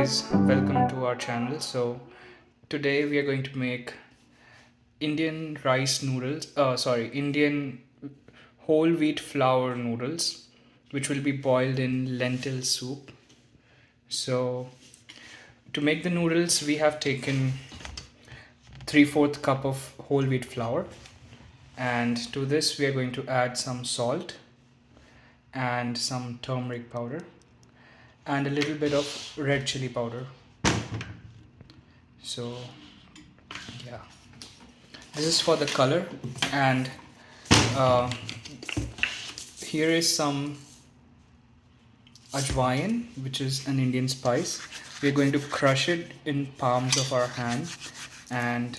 guys, welcome to our channel. So today we are going to make Indian rice noodles, Indian whole wheat flour noodles, which will be boiled in lentil soup. So to make the noodles, we have taken 3/4 cup of whole wheat flour, and to this we are going to add some salt and some turmeric powder and a little bit of red chili powder. So yeah, this is for the color, and uh, here is some ajwain, which is an Indian spice. We're going to crush it in palms of our hand and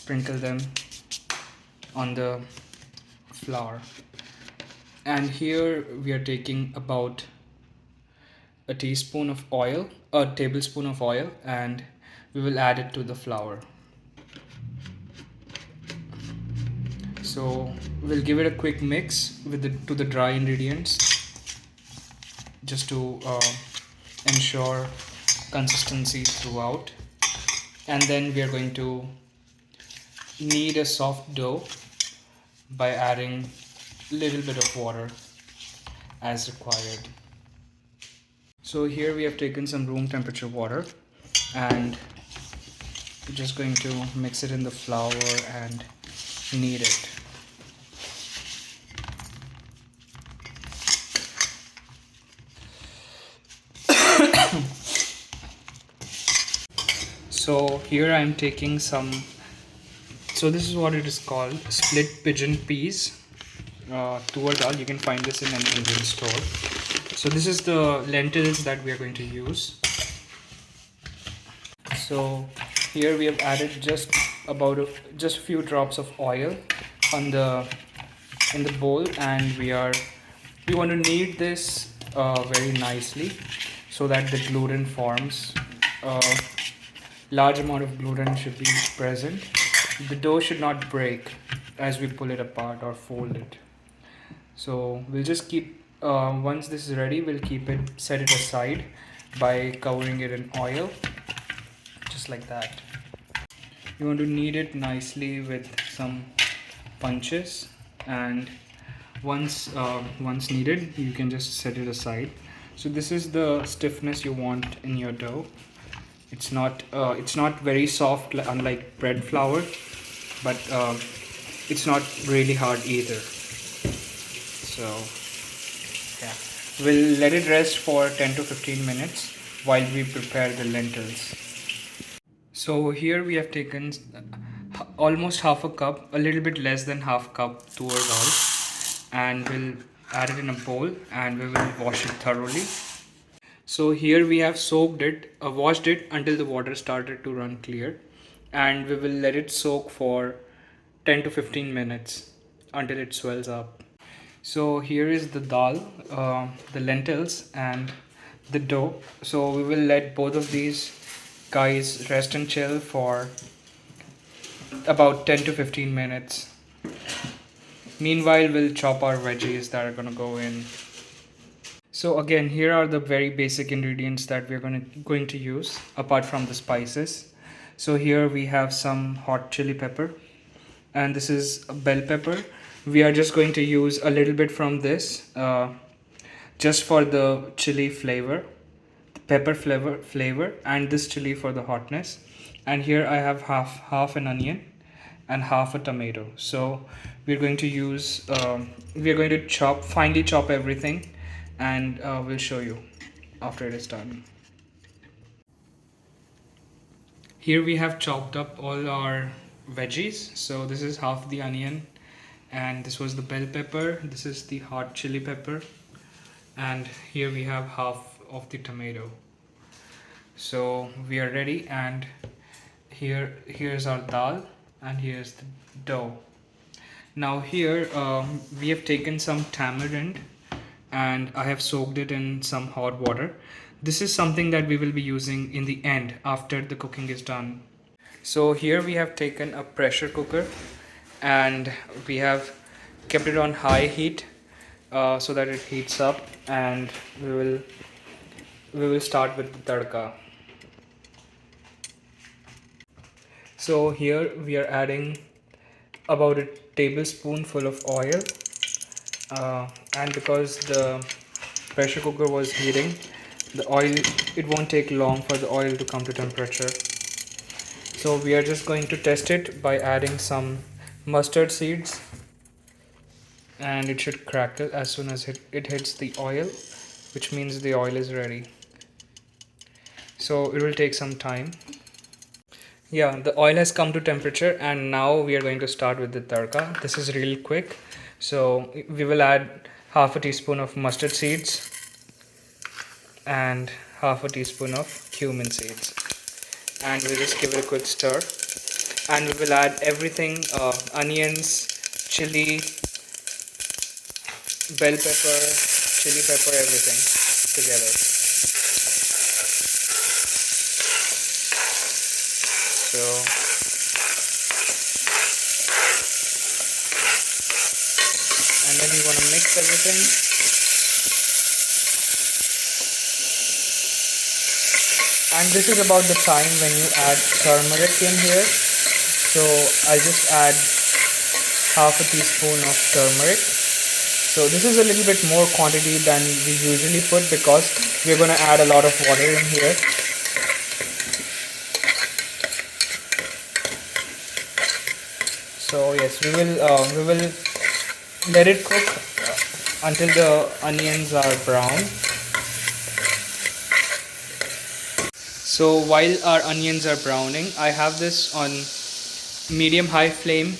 sprinkle them on the flour. And here we are taking about a tablespoon of oil, and we will add it to the flour. So we'll give it a quick mix to the dry ingredients, just to ensure consistency throughout. And then we are going to knead a soft dough by adding a little bit of water as required. So here we have taken some room temperature water, and we're just going to mix it in the flour and knead it. So here I'm taking some, so this is what it is called, split pigeon peas, tur dal. You can find this in any Indian store. So this is the lentils that we are going to use. So here we have added just a few drops of oil in the bowl, and we want to knead this very nicely so that the gluten forms. Large amount of gluten should be present. The dough should not break as we pull it apart or fold it. So we'll just keep, once this is ready, we'll set it aside by covering it in oil, just like that. You want to knead it nicely with some punches, and once kneaded, you can just set it aside. So this is the stiffness you want in your dough. It's not very soft, unlike bread flour, but it's not really hard either. So yeah, we'll let it rest for 10 to 15 minutes while we prepare the lentils. So here we have taken almost half a cup, a little bit less than half cup tur dal, and we'll add it in a bowl and we will wash it thoroughly. So here we have washed it until the water started to run clear, and we will let it soak for 10 to 15 minutes until it swells up. So here is the dal, the lentils and the dough. So we will let both of these guys rest and chill for about 10 to 15 minutes. Meanwhile, we'll chop our veggies that are going to go in. So again, here are the very basic ingredients that we're going to use apart from the spices. So here we have some hot chili pepper, and this is a bell pepper. We are just going to use a little bit from this, just for the chili flavor, the pepper flavor, and this chili for the hotness. And here I have half an onion and half a tomato. So we're going to finely chop everything, and we'll show you after it is done. Here we have chopped up all our veggies. So this is half the onion, and this was the bell pepper, this is the hot chili pepper, and here we have half of the tomato. So we are ready, and here's our dal, and here's the dough. Now here we have taken some tamarind, and I have soaked it in some hot water. This is something that we will be using in the end after the cooking is done. So here we have taken a pressure cooker, and we have kept it on high heat so that it heats up, and we will start with the tadka. So here we are adding about a tablespoonful of oil, and because the pressure cooker was heating, the oil, it won't take long for the oil to come to temperature. So we are just going to test it by adding some mustard seeds, and it should crackle as soon as it hits the oil, which means the oil is ready. So it will take some time. Yeah, the oil has come to temperature, and now we are going to start with the tadka. This is real quick. So we will add half a teaspoon of mustard seeds and half a teaspoon of cumin seeds, and we'll just give it a quick stir. And we will add everything, onions, chili, bell pepper, chili pepper, everything together. So and then you want to mix everything. And this is about the time when you add turmeric in here. So I'll just add half a teaspoon of turmeric. So this is a little bit more quantity than we usually put because we're going to add a lot of water in here. So yes, we will let it cook until the onions are brown. So while our onions are browning, I have this on medium high flame,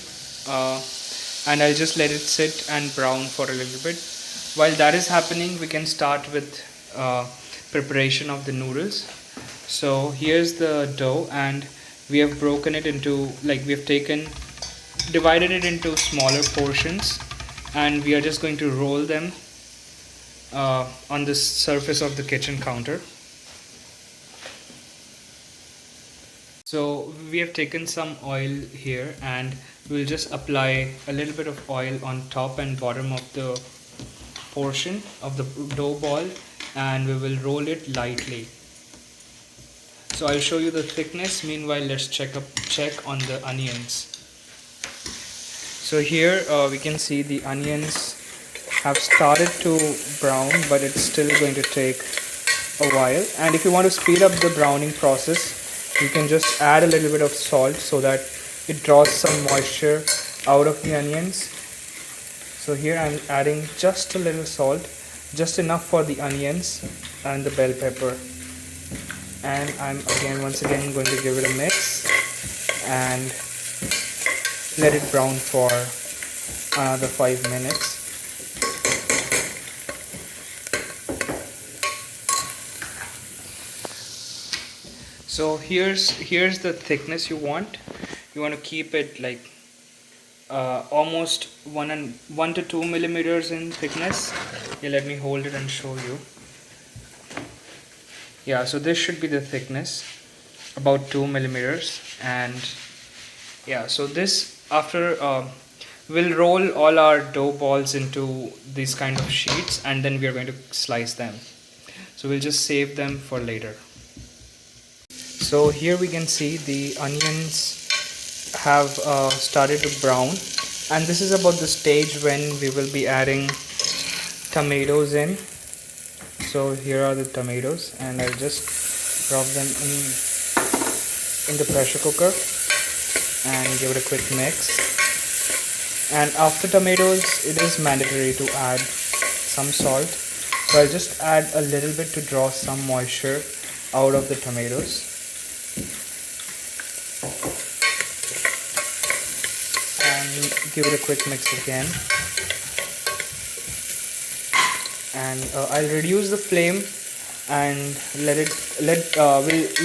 and I'll just let it sit and brown for a little bit. While that is happening, we can start with preparation of the noodles. So here's the dough, and we have broken it into, like, we have divided it into smaller portions, and we are just going to roll them on the surface of the kitchen counter. So we have taken some oil here, and we'll just apply a little bit of oil on top and bottom of the portion of the dough ball, and we will roll it lightly. So I'll show you the thickness. Meanwhile, let's check on the onions. So here we can see the onions have started to brown, but it's still going to take a while. And if you want to speed up the browning process, you can just add a little bit of salt so that it draws some moisture out of the onions. So here I'm adding just a little salt, just enough for the onions and the bell pepper. And I'm once again going to give it a mix and let it brown for another 5 minutes. So here's the thickness you want. You want to keep it like almost 1 to 2 millimeters in thickness. Yeah, let me hold it and show you. Yeah, so this should be the thickness, about 2 millimeters. And yeah, so this, after we'll roll all our dough balls into these kind of sheets, and then we are going to slice them. So we'll just save them for later. So here we can see the onions have started to brown, and this is about the stage when we will be adding tomatoes in. So here are the tomatoes, and I'll just drop them in the pressure cooker and give it a quick mix. And after tomatoes, it is mandatory to add some salt. So I'll just add a little bit to draw some moisture out of the tomatoes. And give it a quick mix again. And I'll reduce the flame and we'll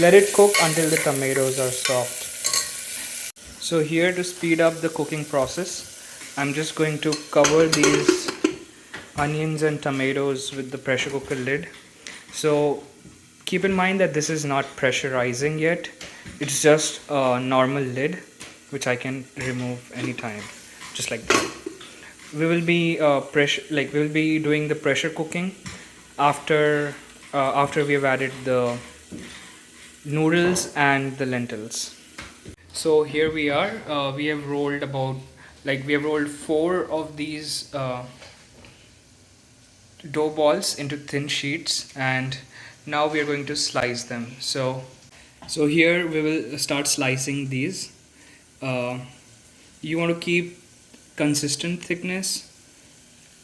let it cook until the tomatoes are soft. So here, to speed up the cooking process, I'm just going to cover these onions and tomatoes with the pressure cooker lid. So keep in mind that this is not pressurizing yet. It's just a normal lid which I can remove anytime, just like that. We will be doing the pressure cooking after we have added the noodles and the lentils. So here we are. We have rolled about, like, we have rolled four of these dough balls into thin sheets, and now we are going to slice them. So here we will start slicing these. Uh, you want to keep consistent thickness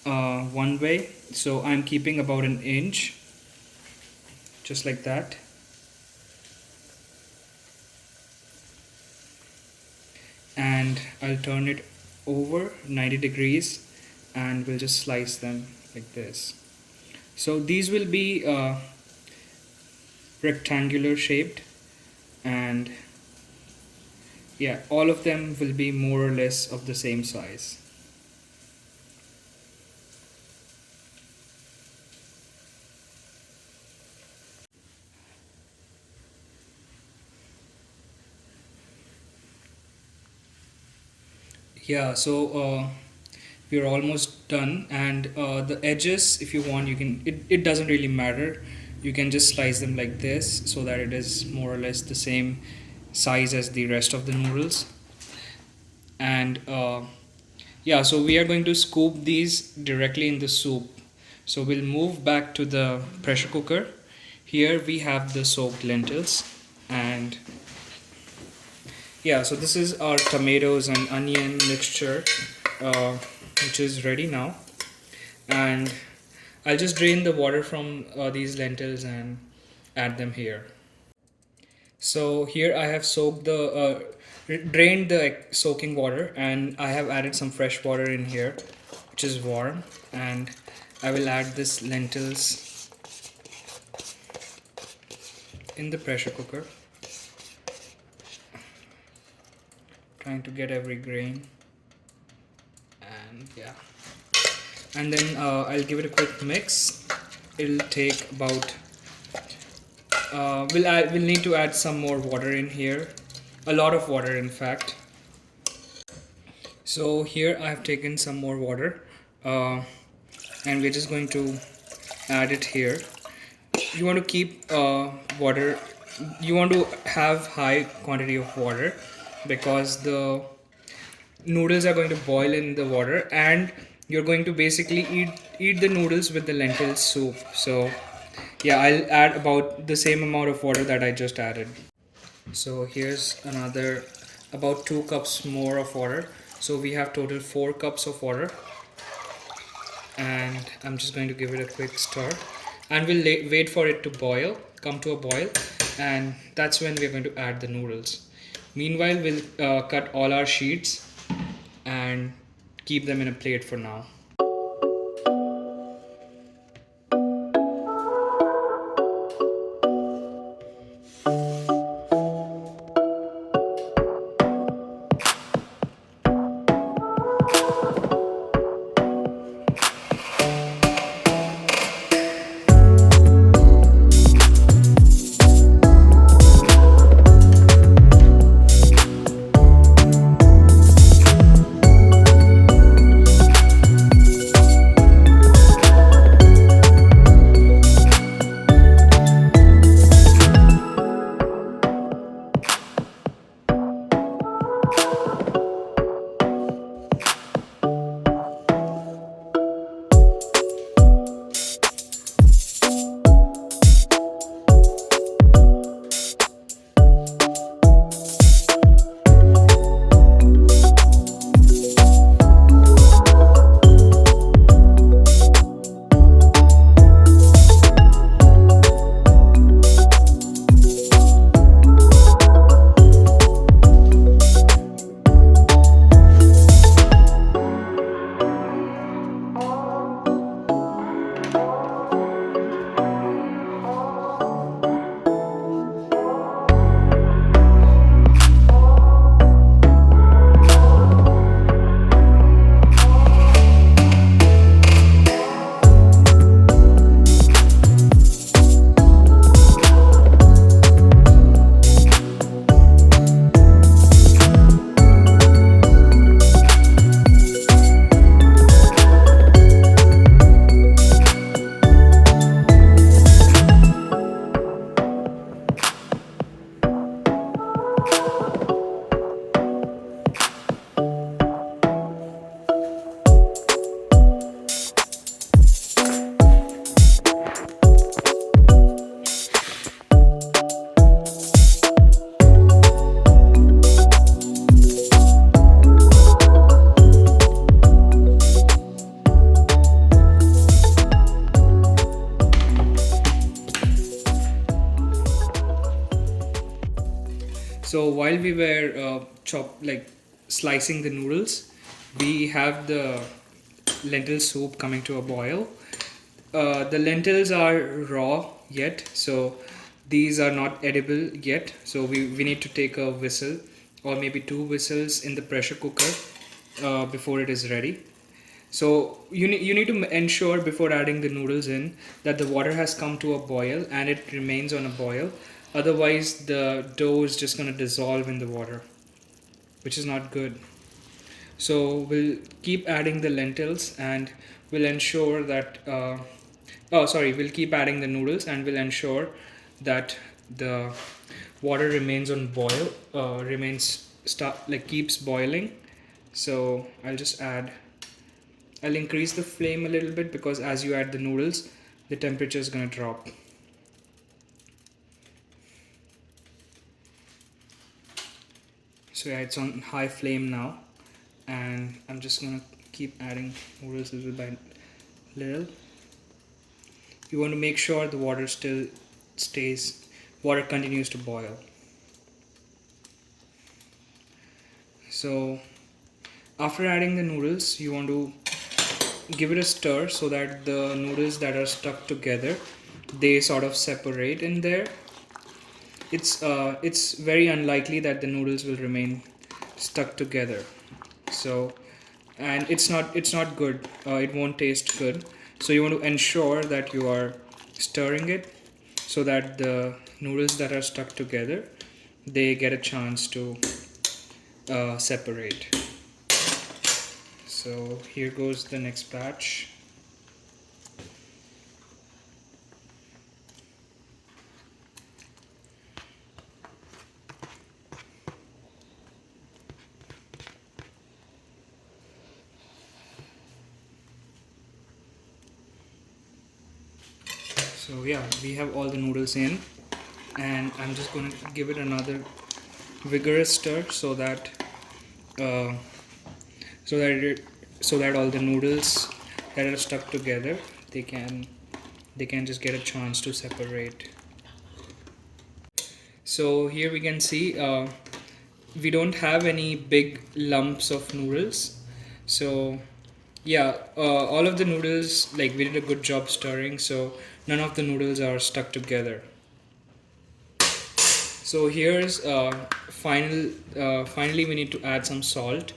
one way. So I'm keeping about an inch, just like that. And I'll turn it over 90 degrees and we'll just slice them like this. So these will be rectangular shaped, and yeah, all of them will be more or less of the same size. Yeah, so we're almost done, and the edges, if you want, you can, it doesn't really matter. You can just slice them like this so that it is more or less the same size as the rest of the noodles. And yeah, so we are going to scoop these directly in the soup. So we'll move back to the pressure cooker. Here we have the soaked lentils, and yeah, so this is our tomatoes and onion mixture, uh, which is ready now. And I'll just drain the water from these lentils and add them here. So here I have soaked drained the soaking water, and I have added some fresh water in here, which is warm. And I will add this lentils in the pressure cooker, trying to get every grain. And yeah, and then I'll give it a quick mix. It'll take about we'll need to add some more water in here, a lot of water in fact. So here I have taken some more water, and we're just going to add it here. You want to keep water, you want to have high quantity of water, because the noodles are going to boil in the water, and you're going to basically eat the noodles with the lentil soup. So yeah, I'll add about the same amount of water that I just added. So here's another about 2 cups more of water. So we have total 4 cups of water, and I'm just going to give it a quick stir, and we'll wait for it to boil, come to a boil, and that's when we're going to add the noodles. Meanwhile, we'll cut all our sheets and keep them in a plate for now. So while we were slicing the noodles, we have the lentil soup coming to a boil. The lentils are raw yet, so these are not edible yet. So we need to take a whistle or maybe two whistles in the pressure cooker before it is ready. So you need to ensure before adding the noodles in that the water has come to a boil and it remains on a boil. Otherwise, the dough is just going to dissolve in the water, which is not good. So we'll keep adding the lentils and we'll ensure that we'll keep adding the noodles and we'll ensure that the water remains on boil, keeps boiling. So I'll increase the flame a little bit because as you add the noodles, the temperature is going to drop. So yeah, it's on high flame now, and I'm just going to keep adding noodles little by little. You want to make sure the water continues to boil. So after adding the noodles, you want to give it a stir so that the noodles that are stuck together, they sort of separate in there. It's very unlikely that the noodles will remain stuck together. So, and it's not good. It won't taste good. So you want to ensure that you are stirring it so that the noodles that are stuck together, they get a chance to separate. So here goes the next batch. So yeah, we have all the noodles in, and I'm just going to give it another vigorous stir so that all the noodles that are stuck together, they can just get a chance to separate. So here we can see we don't have any big lumps of noodles. So yeah, all of the noodles, like, we did a good job stirring, so none of the noodles are stuck together. So here's finally we need to add some salt,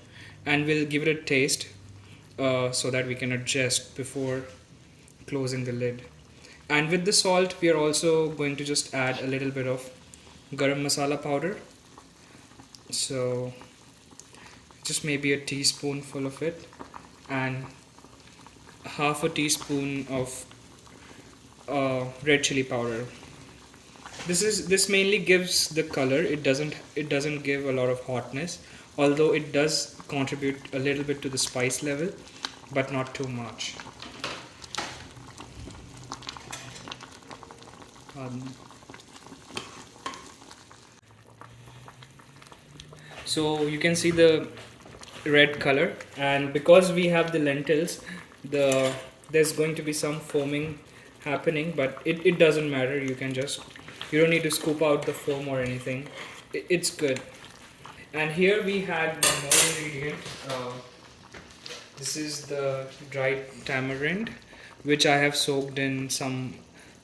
and we'll give it a taste so that we can adjust before closing the lid. And with the salt, we are also going to just add a little bit of garam masala powder. So just maybe a teaspoonful of it, and half a teaspoon of red chili powder. This mainly gives the color. It doesn't give a lot of hotness, although it does contribute a little bit to the spice level, but not too much. So you can see the red color, and because we have the lentils, there's going to be some foaming happening, but it doesn't matter. You don't need to scoop out the foam or anything. It's good. And here we had one more ingredient. This is the dried tamarind, which I have soaked in some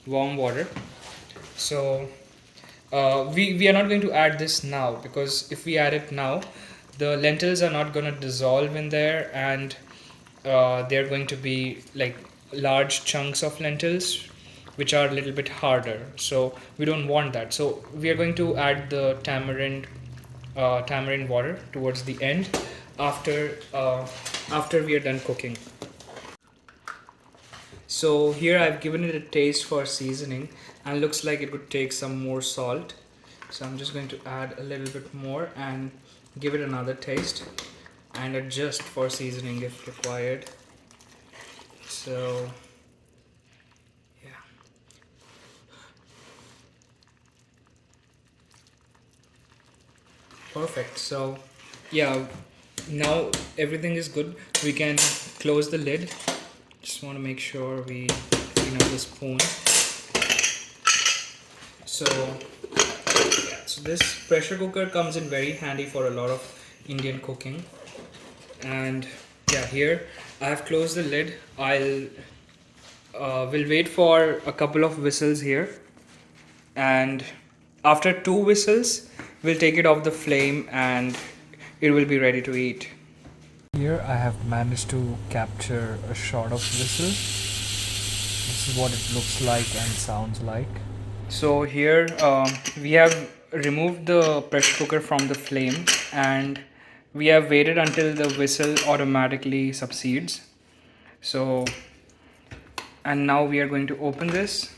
warm water. So we are not going to add this now, because if we add it now, the lentils are not going to dissolve in there, and they're going to be like large chunks of lentils which are a little bit harder, so we don't want that. So we are going to add the tamarind water towards the end, after we are done cooking. So here I've given it a taste for seasoning, and looks like it would take some more salt. So I'm just going to add a little bit more and give it another taste, and adjust for seasoning if required. So yeah. Perfect. So yeah, now everything is good. We can close the lid. Just want to make sure we clean up the spoon. So yeah, so So this pressure cooker comes in very handy for a lot of Indian cooking. And yeah, here I have closed the lid. We'll wait for a couple of whistles here, and after 2 whistles we'll take it off the flame and it will be ready to eat. Here I have managed to capture a shot of whistle. This is what it looks like and sounds like. So here we have removed the pressure cooker from the flame, and we have waited until the whistle automatically subsides. So, and now we are going to open this.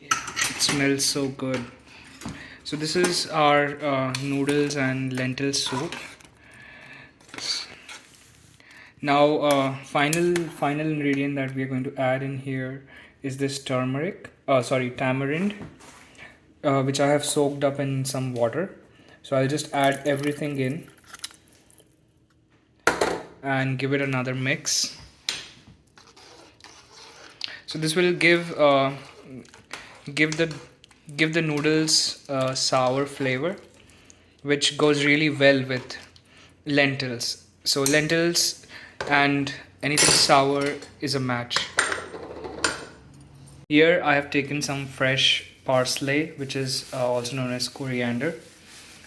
It smells so good. So this is our noodles and lentil soup. Now final ingredient that we are going to add in here is this tamarind, which I have soaked up in some water. So I'll just add everything in and give it another mix. So this will give the noodles a sour flavor, which goes really well with lentils. So lentils and anything sour is a match. Here I have taken some fresh parsley, which is also known as coriander.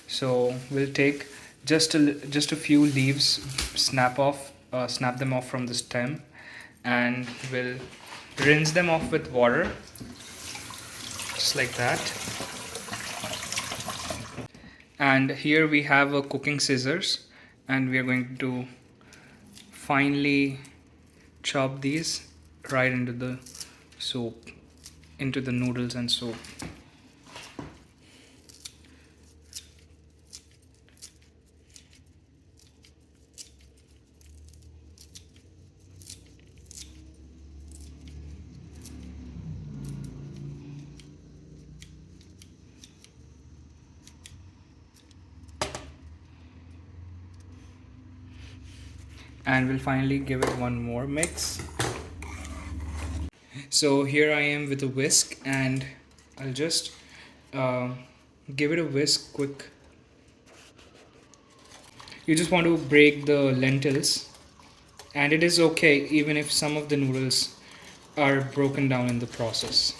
So we'll take just a few leaves, snap them off from the stem, and we'll rinse them off with water, just like that. And here we have a cooking scissors, and we are going to finely chop these right into the soup, into the noodles and soup. And we'll finally give it one more mix. So here I am with a whisk, and I'll just give it a whisk quick. You just want to break the lentils, and it is okay even if some of the noodles are broken down in the process.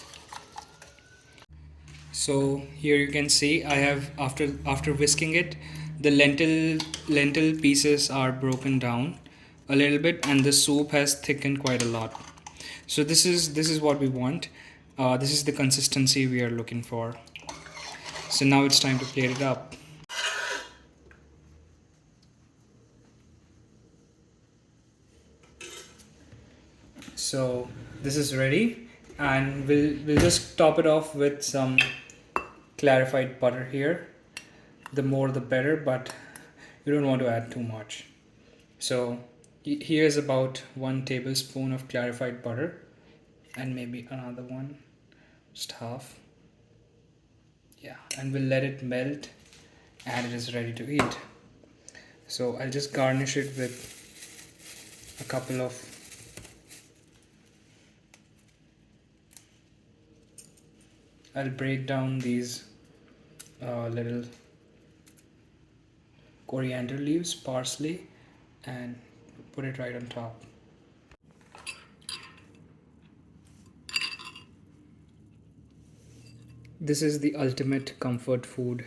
So here you can see I have, after whisking it, the lentil pieces are broken down a little bit, and the soup has thickened quite a lot. So this is what we want. This is the consistency we are looking for. So now it's time to plate it up. So this is ready, and we'll just top it off with some clarified butter here. The more the better, but you don't want to add too much. So here's about 1 tablespoon of clarified butter, and maybe another one, just half. Yeah, and we'll let it melt, and it is ready to eat. So I'll just garnish it with a couple of I'll break down these little coriander leaves, parsley, and put it right on top. This is the ultimate comfort food.